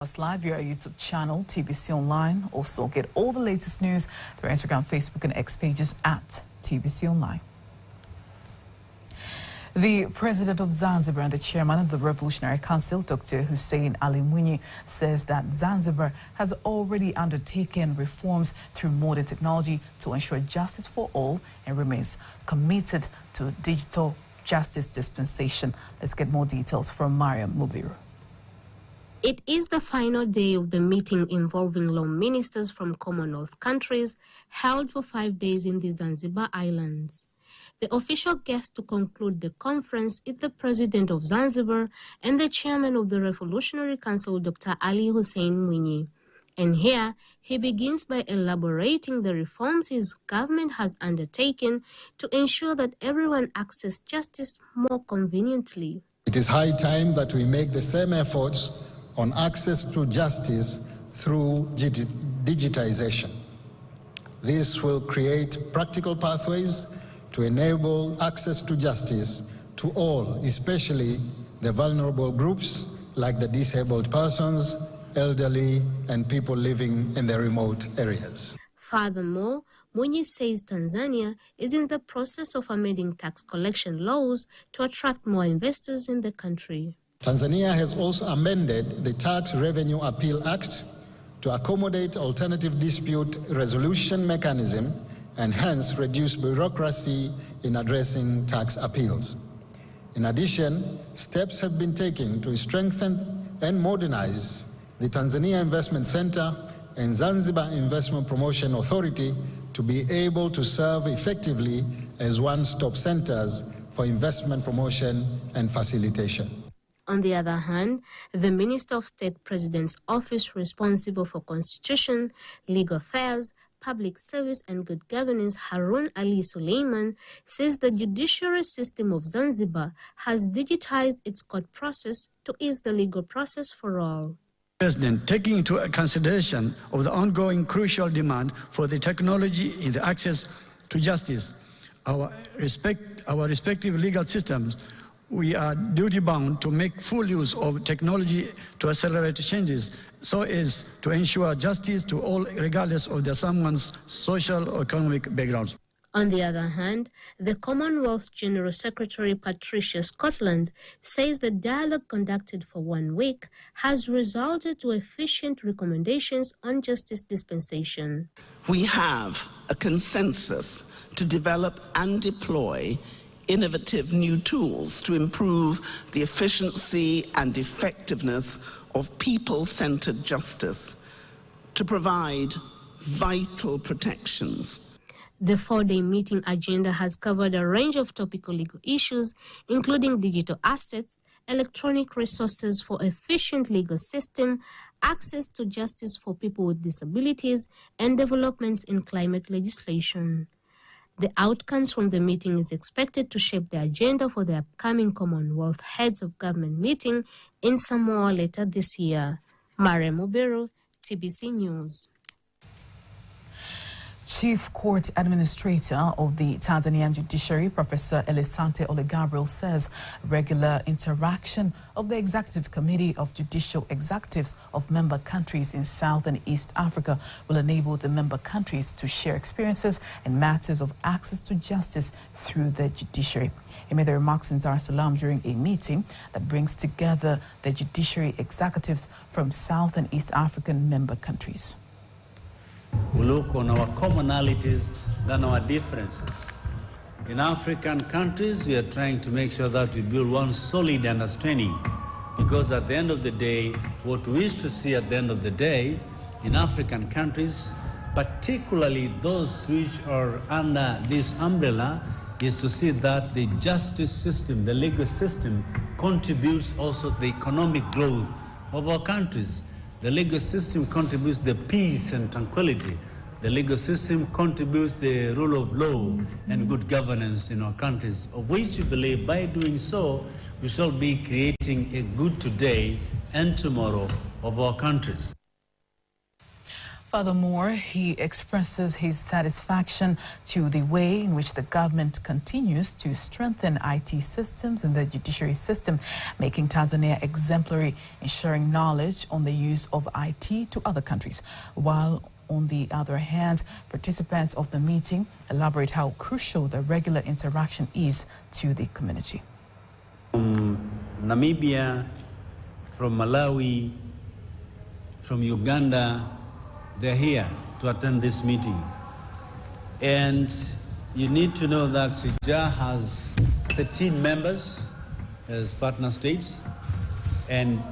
Us live via our YouTube channel, TBC Online. Also get all the latest news through our Instagram, Facebook and X pages at TBC Online. The President of Zanzibar and the Chairman of the Revolutionary Council, Dr. Hussein Ali Mwinyi, says that Zanzibar has already undertaken reforms through modern technology to ensure justice for all and remains committed to digital justice dispensation. Let's get more details from Mariam Mubiru. It is the final day of the meeting involving law ministers from Commonwealth countries held for 5 days in the Zanzibar Islands. The official guest to conclude the conference is the President of Zanzibar and the Chairman of the Revolutionary Council, Dr. Ali Hussein Mwinyi. And here, he begins by elaborating the reforms his government has undertaken to ensure that everyone accesses justice more conveniently. It is high time that we make the same efforts on access to justice through digitization. This will create practical pathways to enable access to justice to all, especially the vulnerable groups like the disabled persons, elderly, and people living in the remote areas. Furthermore, Mwinyi says Tanzania is in the process of amending tax collection laws to attract more investors in the country. Tanzania has also amended the Tax Revenue Appeal Act to accommodate alternative dispute resolution mechanism and hence reduce bureaucracy in addressing tax appeals. In addition, steps have been taken to strengthen and modernize the Tanzania Investment Center and Zanzibar Investment Promotion Authority to be able to serve effectively as one-stop centers for investment promotion and facilitation. On the other hand, the Minister of State President's Office responsible for Constitution, Legal Affairs, Public Service and Good Governance, Harun Ali Suleiman, says the judiciary system of Zanzibar has digitized its court process to ease the legal process for all. President, taking into consideration of the ongoing crucial demand for the technology in the access to justice, our respective legal systems, we are duty-bound to make full use of technology to accelerate changes so as to ensure justice to all regardless of someone's social or economic backgrounds. On the other hand, the Commonwealth General Secretary Patricia Scotland says the dialogue conducted for 1 week has resulted to efficient recommendations on justice dispensation. We have a consensus to develop and deploy innovative new tools to improve the efficiency and effectiveness of people-centered justice, to provide vital protections. The 4-day meeting agenda has covered a range of topical legal issues, including digital assets, electronic resources for efficient legal system, access to justice for people with disabilities, and developments in climate legislation. The outcomes from the meeting is expected to shape the agenda for the upcoming Commonwealth Heads of Government meeting in Samoa later this year. Mariam Mubiru, TBC News. Chief Court Administrator of the Tanzanian Judiciary, Professor Elisante Ole Gabriel, says regular interaction of the Executive Committee of Judicial Executives of member countries in South and East Africa will enable the member countries to share experiences and matters of access to justice through the judiciary. He made the remarks in Dar es Salaam during a meeting that brings together the judiciary executives from South and East African member countries. We look on our commonalities than our differences. In African countries, we are trying to make sure that we build one solid understanding, because at the end of the day, what we wish to see at the end of the day in African countries, particularly those which are under this umbrella, is to see that the justice system, the legal system, contributes also to the economic growth of our countries. The legal system contributes the peace and tranquility. The legal system contributes the rule of law and good governance in our countries, of which we believe by doing so, we shall be creating a good today and tomorrow of our countries. Furthermore, he expresses his satisfaction to the way in which the government continues to strengthen IT systems in the judiciary system, making Tanzania exemplary in sharing knowledge on the use of IT to other countries. While on the other hand, participants of the meeting elaborate how crucial the regular interaction is to the community. From Namibia, from Malawi, from Uganda, they're here to attend this meeting. And you need to know that CIJA has 13 members as partner states. And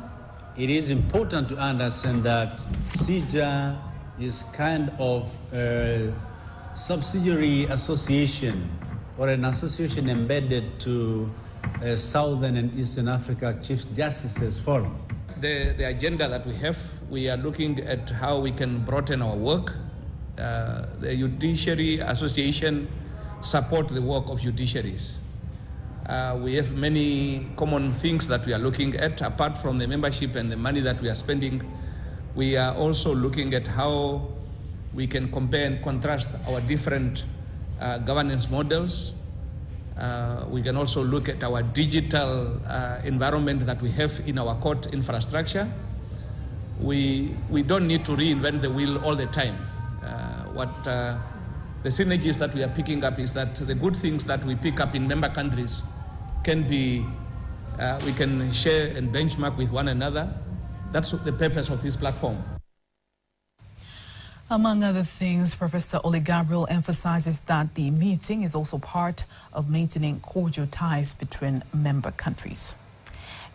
it is important to understand that CIJA is kind of a subsidiary association or an association embedded to Southern and Eastern Africa Chief Justices Forum. The agenda that we have, we are looking at how we can broaden our work. The Judiciary Association support the work of judiciaries. We have many common things that we are looking at. Apart from the membership and the money that we are spending, we are also looking at how we can compare and contrast our different governance models. We can also look at our digital environment that we have in our court infrastructure. We don't need to reinvent the wheel all the time. The synergies that we are picking up is that the good things that we pick up in member countries can be, we can share and benchmark with one another. That's the purpose of this platform. Among other things, Professor Ole Gabriel emphasizes that the meeting is also part of maintaining cordial ties between member countries.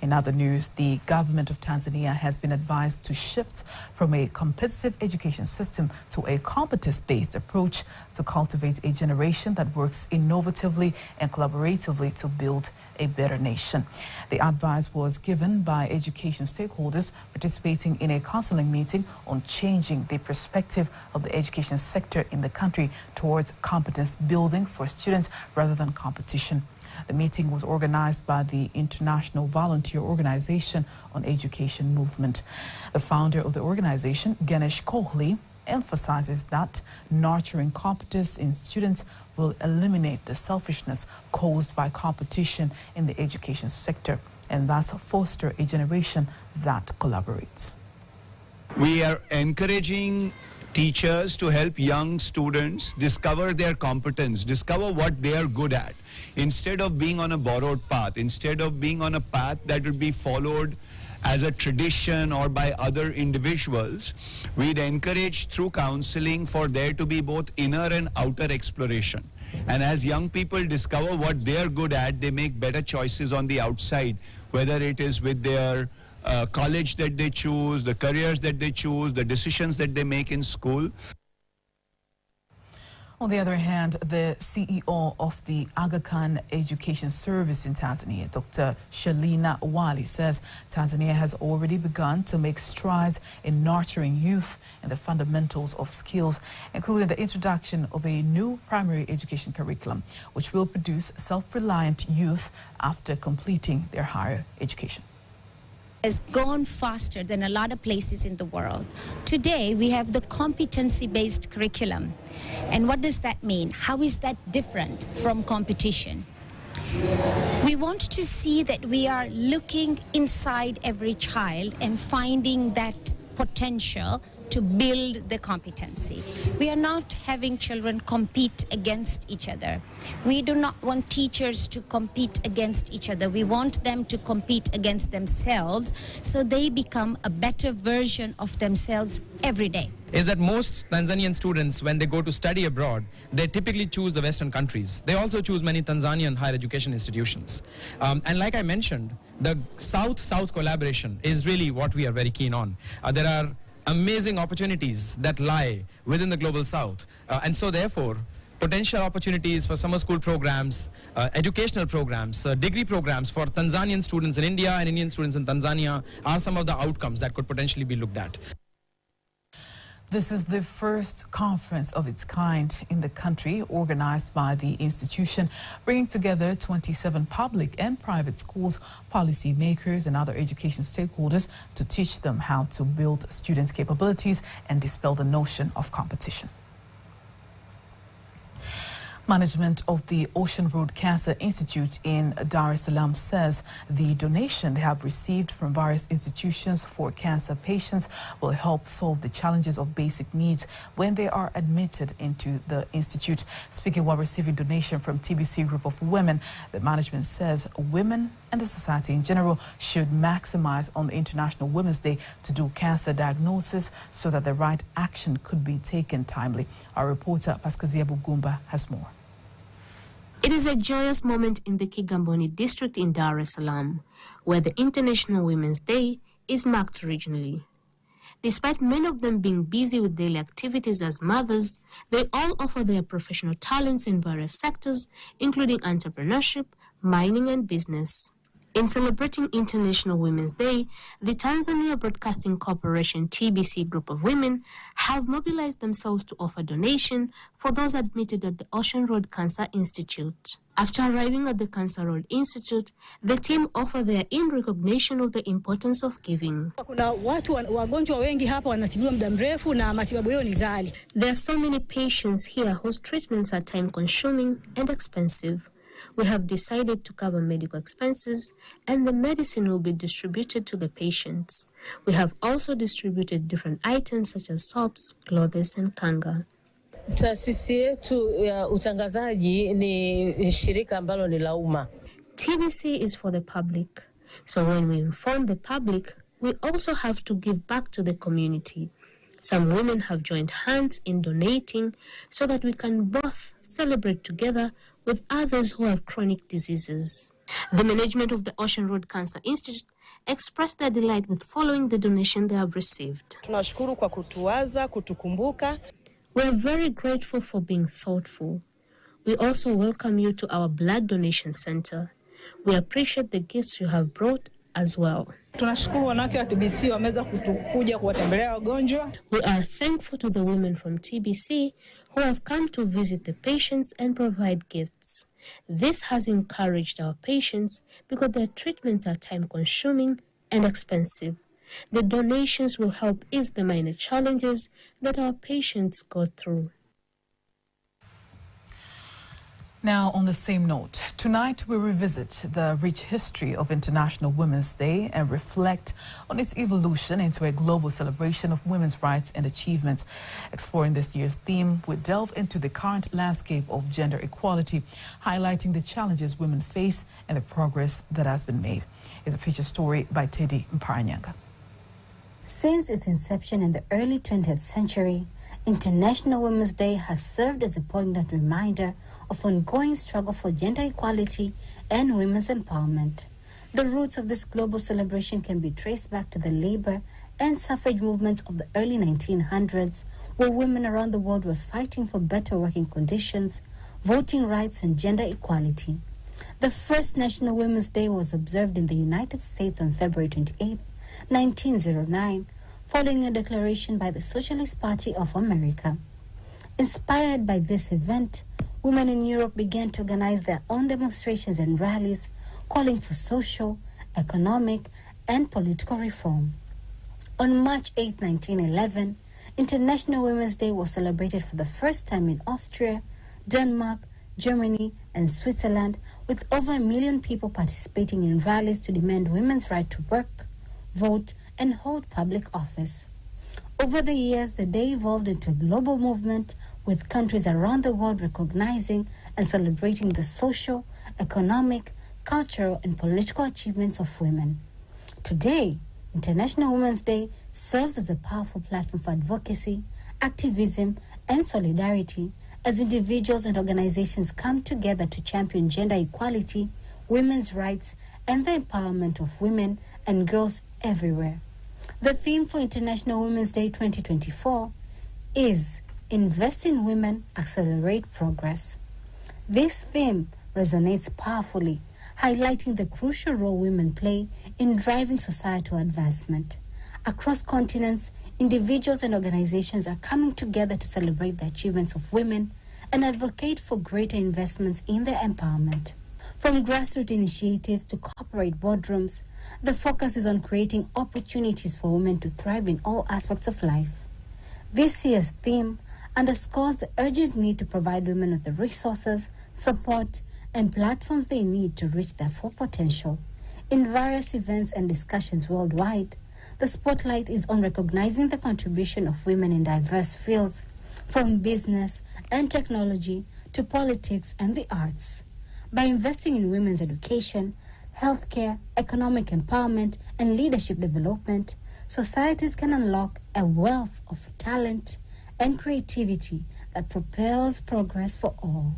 In other news, the government of Tanzania has been advised to shift from a competitive education system to a competence-based approach to cultivate a generation that works innovatively and collaboratively to build a better nation. The advice was given by education stakeholders participating in a counseling meeting on changing the perspective of the education sector in the country towards competence building for students rather than competition. The meeting was organized by the International Volunteer Organization on Education Movement. The founder of the organization, Ganesh Kohli, emphasizes that nurturing competence in students will eliminate the selfishness caused by competition in the education sector and thus foster a generation that collaborates. We are encouraging teachers to help young students discover their competence, discover what they are good at, instead of being on a borrowed path, instead of being on a path that will be followed as a tradition or by other individuals. We'd encourage through counseling for there to be both inner and outer exploration. And as young people discover what they are good at, they make better choices on the outside, whether it is with their college that they choose, the careers that they choose, the decisions that they make in school. On the other hand, the CEO of the Aga Khan Education Service in Tanzania, Dr. Shalina Wali, says Tanzania has already begun to make strides in nurturing youth and the fundamentals of skills, including the introduction of a new primary education curriculum, which will produce self-reliant youth after completing their higher education. Has gone faster than a lot of places in the world. Today, we have the competency-based curriculum. And what does that mean? How is that different from competition? We want to see that we are looking inside every child and finding that potential to build the competency. We are not having children compete against each other. We do not want teachers to compete against each other. We want them to compete against themselves so they become a better version of themselves every day. Is that most Tanzanian students, when they go to study abroad, they typically choose the Western countries. They also choose many Tanzanian higher education institutions. And like I mentioned, the South-South collaboration is really what we are very keen on. There are amazing opportunities that lie within the global South. And so therefore, potential opportunities for summer school programs, educational programs, degree programs for Tanzanian students in India and Indian students in Tanzania are some of the outcomes that could potentially be looked at. This is the first conference of its kind in the country organized by the institution, bringing together 27 public and private schools, policy makers and other education stakeholders to teach them how to build students' capabilities and dispel the notion of competition. Management of the Ocean Road Cancer Institute in Dar es Salaam says the donation they have received from various institutions for cancer patients will help solve the challenges of basic needs when they are admitted into the institute. Speaking while receiving donation from TBC Group of Women, the management says women and the society in general should maximize on the International Women's Day to do cancer diagnosis so that the right action could be taken timely. Our reporter Pascazia Bugumba has more. It is a joyous moment in the Kigamboni district in Dar es Salaam, where the International Women's Day is marked regionally. Despite many of them being busy with daily activities as mothers, they all offer their professional talents in various sectors, including entrepreneurship, mining, and business. In celebrating International Women's Day, the Tanzania Broadcasting Corporation TBC Group of Women have mobilized themselves to offer donation for those admitted at the Ocean Road Cancer Institute. After arriving at the Cancer Road Institute, the team offer their in recognition of the importance of giving. There are so many patients here whose treatments are time-consuming and expensive. We have decided to cover medical expenses, and the medicine will be distributed to the patients. We have also distributed different items such as soaps, clothes, and kanga. Taasisi yetu ya utangazaji ni shirika ambalo ni la umma. TBC is for the public. So when we inform the public, we also have to give back to the community. Some women have joined hands in donating so that we can both celebrate together with others who have chronic diseases. The management of the Ocean Road Cancer Institute expressed their delight with following the donation they have received. Tunashukuru kwa kutuwaza, kutukumbuka. We are very grateful for being thoughtful. We also welcome you to our blood donation center. We appreciate the gifts you have brought as well. We are thankful to the women from TBC who have come to visit the patients and provide gifts. This has encouraged our patients because their treatments are time-consuming and expensive. The donations will help ease the minor challenges that our patients go through. Now, on the same note, tonight we revisit the rich history of International Women's Day and reflect on its evolution into a global celebration of women's rights and achievements. Exploring this year's theme, we delve into the current landscape of gender equality, highlighting the challenges women face and the progress that has been made. It's a feature story by Teddy Mparanyanga. Since its inception in the early 20th century, International Women's Day has served as a poignant reminder of ongoing struggle for gender equality and women's empowerment. The roots of this global celebration can be traced back to the labor and suffrage movements of the early 1900s, where women around the world were fighting for better working conditions, voting rights, and gender equality. The first National Women's Day was observed in the United States on February 28, 1909, following a declaration by the Socialist Party of America. Inspired by this event, women in Europe began to organize their own demonstrations and rallies, calling for social, economic, and political reform. On March 8, 1911, International Women's Day was celebrated for the first time in Austria, Denmark, Germany, and Switzerland, with over 1 million people participating in rallies to demand women's right to work, vote, and hold public office. Over the years, the day evolved into a global movement, with countries around the world recognizing and celebrating the social, economic, cultural, and political achievements of women. Today, International Women's Day serves as a powerful platform for advocacy, activism, and solidarity as individuals and organizations come together to champion gender equality, women's rights, and the empowerment of women and girls everywhere. The theme for International Women's Day 2024 is Invest in Women, Accelerate Progress. This theme resonates powerfully, highlighting the crucial role women play in driving societal advancement. Across continents, individuals and organizations are coming together to celebrate the achievements of women and advocate for greater investments in their empowerment. From grassroots initiatives to corporate boardrooms, the focus is on creating opportunities for women to thrive in all aspects of life. This year's theme underscores the urgent need to provide women with the resources, support, and platforms they need to reach their full potential. In various events and discussions worldwide, the spotlight is on recognizing the contribution of women in diverse fields, from business and technology to politics and the arts. By investing in women's education, healthcare, economic empowerment, and leadership development, societies can unlock a wealth of talent and creativity that propels progress for all.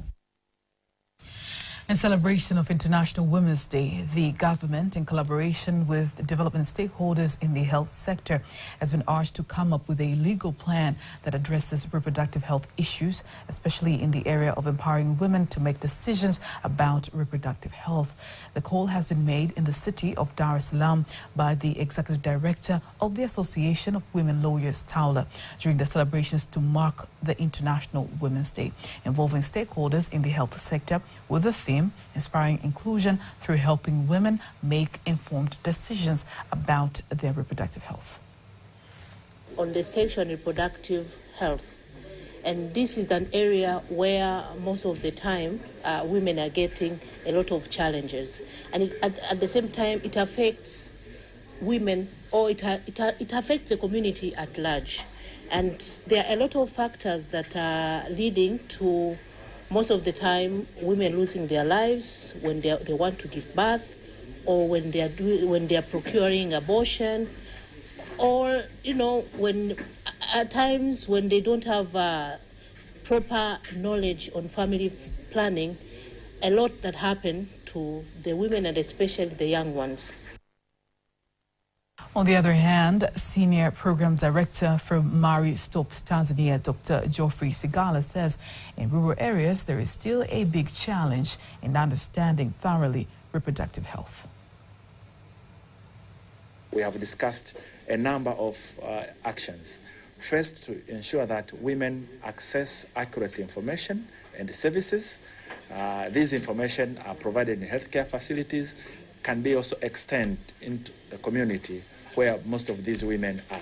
In celebration of International Women's Day, the government, in collaboration with development stakeholders in the health sector, has been urged to come up with a legal plan that addresses reproductive health issues, especially in the area of empowering women to make decisions about reproductive health. The call has been made in the city of Dar es Salaam by the Executive Director of the Association of Women Lawyers, Taula, during the celebrations to mark the International Women's Day, involving stakeholders in the health sector with the theme inspiring inclusion through helping women make informed decisions about their reproductive health. On the sexual and reproductive health, and this is an area where most of the time women are getting a lot of challenges, and at the same time it affects women, or it affects the community at large. And there are a lot of factors that are leading to most of the time women losing their lives when they want to give birth, or when they are procuring abortion, or when at times when they don't have proper knowledge on family planning. A lot that happen to the women, and especially the young ones. On the other hand, Senior Program Director from Mari Stopes Tanzania, Dr. Geoffrey Sigala, says in rural areas there is still a big challenge in understanding thoroughly reproductive health. We have discussed a number of actions. First, to ensure that women access accurate information and services. These information are provided in healthcare facilities, can be also extended into the community where most of these women are.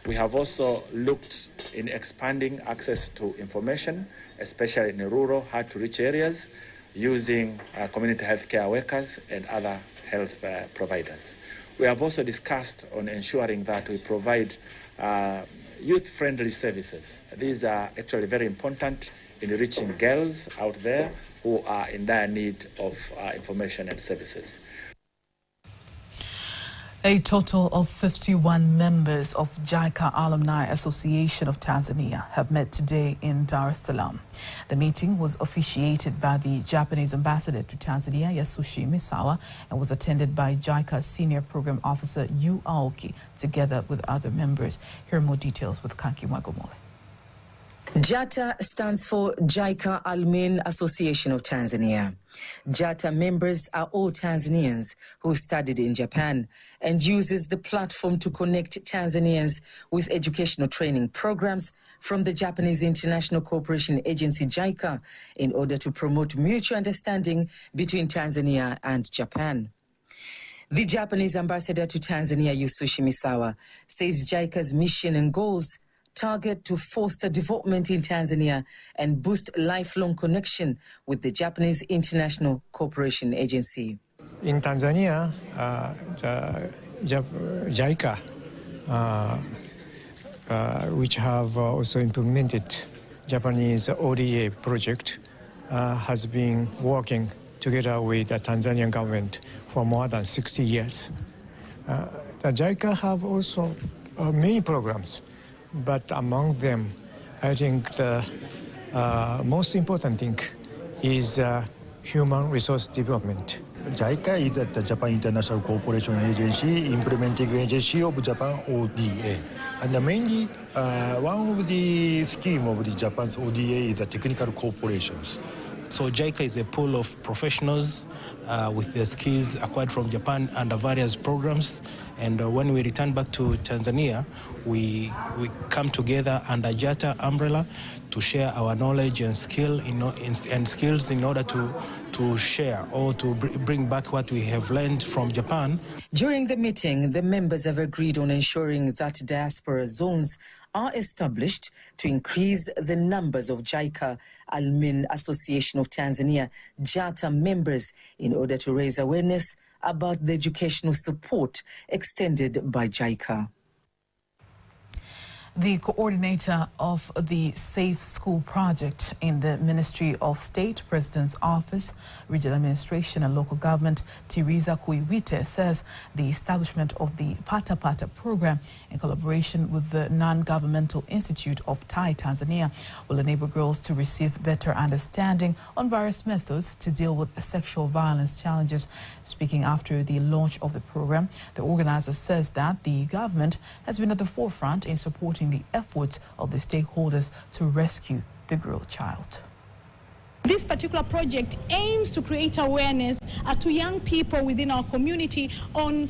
We have also looked in expanding access to information, especially in rural, hard-to-reach areas, using community healthcare workers and other health providers. We have also discussed on ensuring that we provide youth-friendly services. These are actually very important in reaching girls out there who are in dire need of information and services. A total of 51 members of JICA Alumni Association of Tanzania have met today in Dar es Salaam. The meeting was officiated by the Japanese ambassador to Tanzania, Yasushi Misawa, and was attended by JICA Senior Program Officer Yu Aoki, together with other members. Here are more details with Kanki Mwagomole. JATA stands for JICA Alumni Association of Tanzania. JATA members are all Tanzanians who studied in Japan and uses the platform to connect Tanzanians with educational training programs from the Japanese International Cooperation Agency, JICA, in order to promote mutual understanding between Tanzania and Japan. The Japanese ambassador to Tanzania, Yasushi Misawa, says JICA's mission and goals target to foster development in Tanzania and boost lifelong connection with the Japanese International Cooperation Agency. In Tanzania, the JICA, which have also implemented Japanese ODA project, has been working together with the Tanzanian government for more than 60 years. The JICA have also many programs, but among them, I think the most important thing is human resource development. JICA is the Japan International Cooperation Agency, implementing agency of Japan ODA. And mainly, one of the scheme of the Japan's ODA is the technical cooperations. So JICA is a pool of professionals with their skills acquired from Japan under various programs. And when we return back to Tanzania, we come together under JATA umbrella to share our knowledge and skills in order to share or to bring back what we have learned from Japan. During the meeting, the members have agreed on ensuring that diaspora zones are established to increase the numbers of JICA Alumni Association of Tanzania JATA members in order to raise awareness about the educational support extended by JICA. The coordinator of the Safe School Project in the Ministry of State, President's Office, Regional Administration and Local Government, Teresa Kuiwite, says the establishment of the Pata Pata program in collaboration with the Non-Governmental Institute of Thai Tanzania will enable girls to receive better understanding on various methods to deal with sexual violence challenges. Speaking after the launch of the program, the organizer says that the government has been at the forefront in supporting the efforts of the stakeholders to rescue the girl child. This particular project aims to create awareness to young people within our community on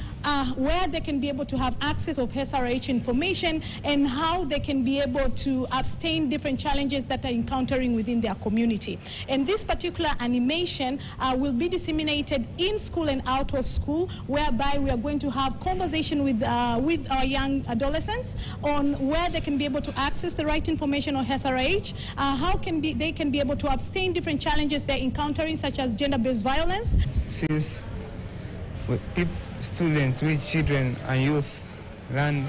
where they can be able to have access of SRH information and how they can be able to abstain different challenges that are encountering within their community. And this particular animation will be disseminated in school and out of school, whereby we are going to have conversation with our young adolescents on where they can be able to access the right information on SRH, how they can be able to abstain different challenges they're encountering, such as gender-based violence. Since students, with children and youth learn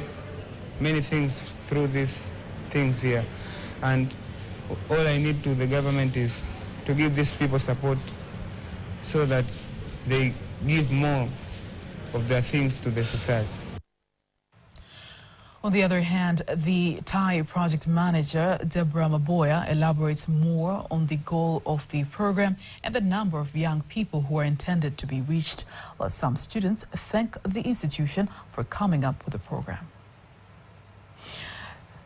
many things through these things here, and all I need to the government is to give these people support so that they give more of their things to the society. On the other hand, the Thai project manager, Deborah Maboya, elaborates more on the goal of the program and the number of young people who are intended to be reached, while some students thank the institution for coming up with the program.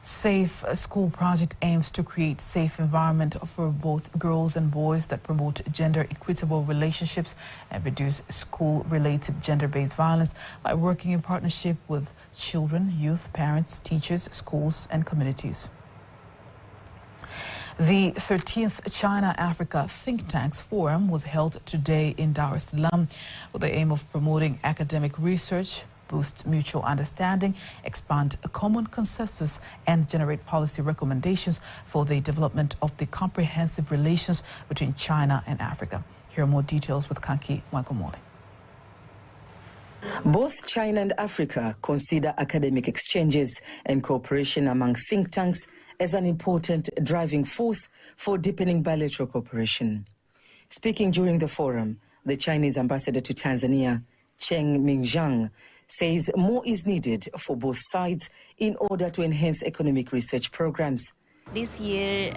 Safe School Project aims to create safe environment for both girls and boys that promote gender equitable relationships and reduce school-related gender-based violence by working in partnership with children, youth, parents, teachers, schools, and communities. The 13th China-Africa Think Tanks Forum was held today in Dar es Salaam with the aim of promoting academic research, boost mutual understanding, expand a common consensus, and generate policy recommendations for the development of the comprehensive relations between China and Africa. Here are more details with Kanki Wankomole. Both China and Africa consider academic exchanges and cooperation among think tanks as an important driving force for deepening bilateral cooperation. Speaking during the forum, the Chinese ambassador to Tanzania, Cheng Mingjiang, says more is needed for both sides in order to enhance economic research programs. This year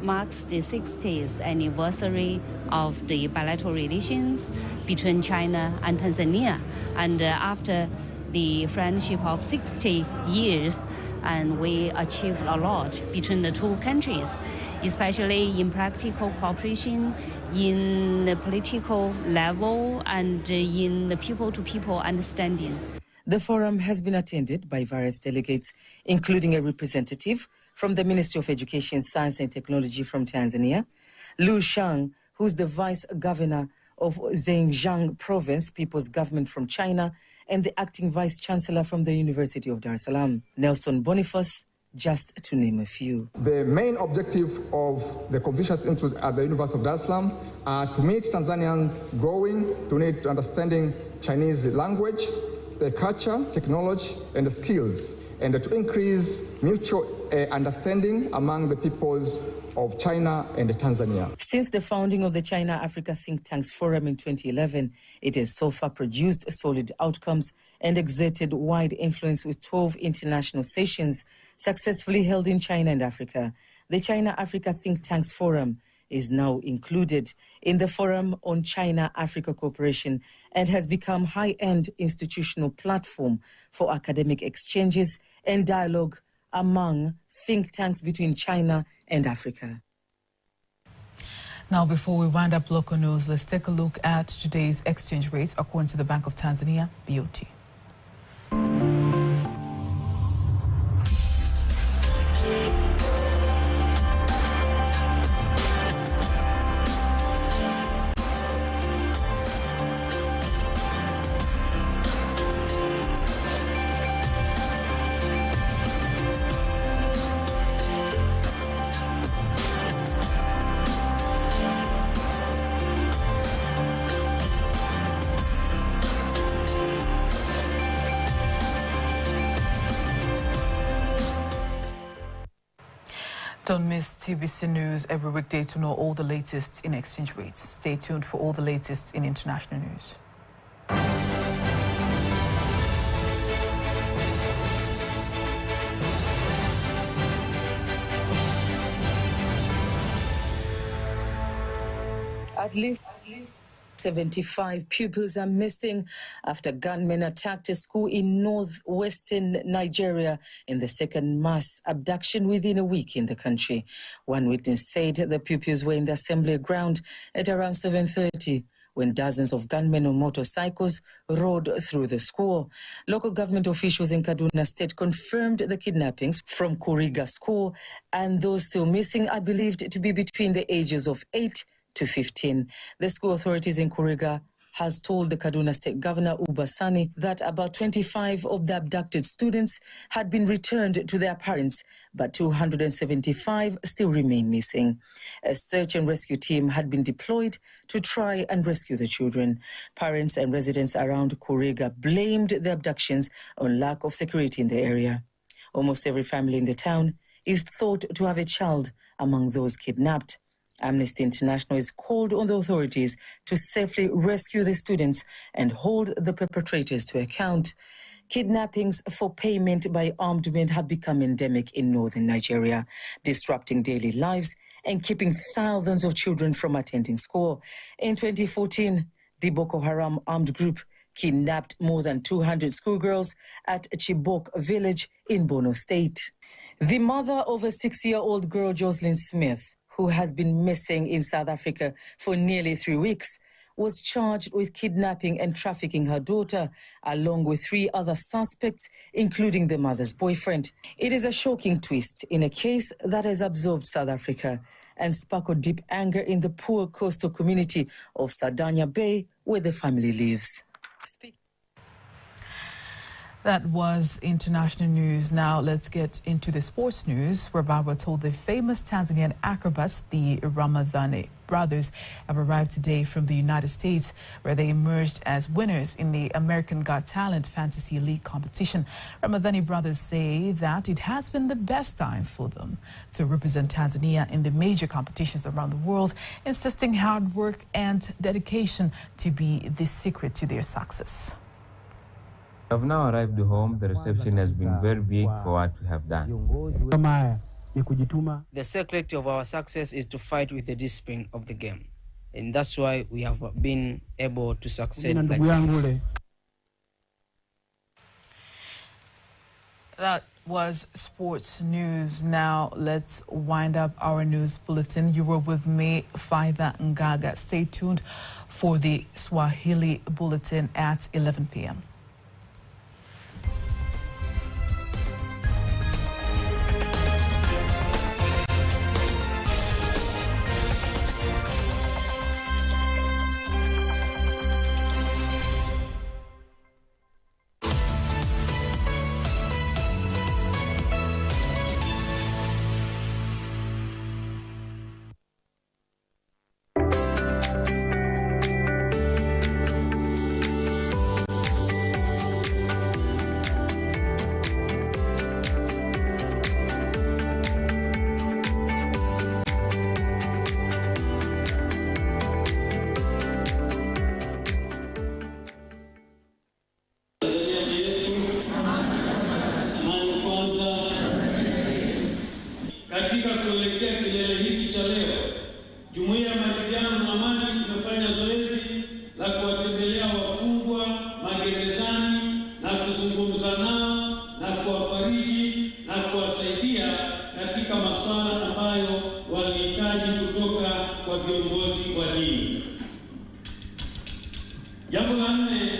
marks the 60th anniversary of the bilateral relations between China and Tanzania. And after the friendship of 60 years, and we achieved a lot between the two countries, especially in practical cooperation, in the political level, and in the people-to-people understanding. The forum has been attended by various delegates, including a representative from the Ministry of Education, Science and Technology from Tanzania, Lu Shang, who's the Vice Governor of Zhejiang Province, People's Government from China, and the Acting Vice Chancellor from the University of Dar es Salaam, Nelson Boniface, just to name a few. The main objective of the Confucius Institute at the University of Dar es Salaam are to meet Tanzanians growing to need understanding Chinese language, the culture, technology, and the skills, and to increase mutual understanding among the peoples of China and Tanzania. Since the founding of the China-Africa Think Tanks Forum in 2011, it has so far produced solid outcomes and exerted wide influence with 12 international sessions successfully held in China and Africa. The China-Africa Think Tanks Forum is now included in the Forum on China-Africa Cooperation and has become high-end institutional platform for academic exchanges and dialogue among think tanks between China and Africa. Now, before we wind up local news, let's take a look at today's exchange rates according to the Bank of Tanzania, BOT. Don't miss TVC News every weekday to know all the latest in exchange rates. Stay tuned for all the latest in international news. At least 75 pupils are missing after gunmen attacked a school in northwestern Nigeria in the second mass abduction within a week in the country. One witness said the pupils were in the assembly ground at around 7:30 when dozens of gunmen on motorcycles rode through the school. Local government officials in Kaduna State confirmed the kidnappings from Kuriga School, and those still missing are believed to be between the ages of 8 to 15. The school authorities in Kuriga has told the Kaduna State Governor Uba Sani that about 25 of the abducted students had been returned to their parents, but 275 still remain missing. A search and rescue team had been deployed to try and rescue the children. Parents and residents around Kuriga blamed the abductions on lack of security in the area. Almost every family in the town is thought to have a child among those kidnapped. Amnesty International is called on the authorities to safely rescue the students and hold the perpetrators to account. Kidnappings for payment by armed men have become endemic in northern Nigeria, disrupting daily lives and keeping thousands of children from attending school. In 2014, the Boko Haram armed group kidnapped more than 200 schoolgirls at Chibok village in Borno State. The mother of a 6-year-old girl, Jocelyn Smith, who has been missing in South Africa for nearly 3 weeks, was charged with kidnapping and trafficking her daughter, along with 3 other suspects, including the mother's boyfriend. It is a shocking twist in a case that has absorbed South Africa and sparkled deep anger in the poor coastal community of Sardania Bay, where the family lives. That was international news. Now let's get into the sports news, whereby we're told the famous Tanzanian acrobats, the Ramadhani brothers, have arrived today from the United States, where they emerged as winners in the American Got Talent Fantasy League competition. Ramadhani brothers say that it has been the best time for them to represent Tanzania in the major competitions around the world, insisting hard work and dedication to be the secret to their success. We have now arrived home. The reception has been very big for what we have done. The secret of our success is to fight with the discipline of the game. And that's why we have been able to succeed like this. That was sports news. Now let's wind up our news bulletin. You were with me, Faida Ngaga. Stay tuned for the Swahili bulletin at 11 p.m. Katika kuelekea kilele hiki cha leo, Jumuiya ya Maridhiano na Amani tumefanya zoezi la kuwatembelea wafungwa magerezani na kuzungumza nao na kuwafariji na kuwasaidia katika masuala ambayo walihitaji kutoka kwa viongozi. Jambo la 4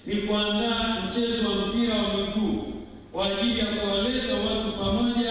ni kuandaa mchezo wa mpira wa miguu kwa ajili ya kuwaleta watu pamoja.